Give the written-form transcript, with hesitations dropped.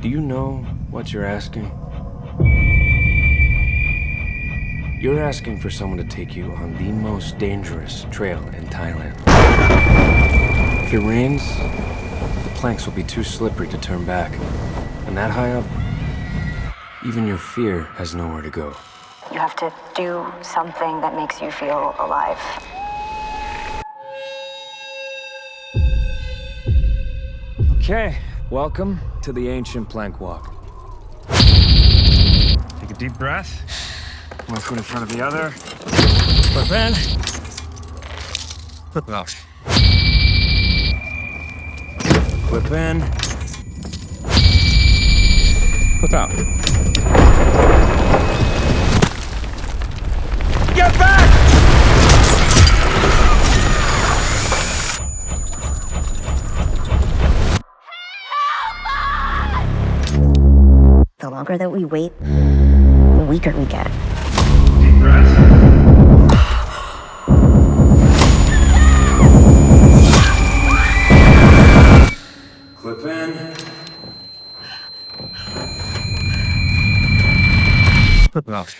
Do you know what you're asking? You're asking for someone to take you on the most dangerous trail in Thailand. If it rains, the planks will be too slippery to turn back. And that high up, even your fear has nowhere to go. You have to do something that makes you feel alive. Okay, welcome to the ancient plank walk. Take a deep breath. One foot in front of the other. Flip in. Flip out. Clip in. Flip out. Get back! The longer that we wait, the weaker we get. Deep breath. Clip in. Flip out.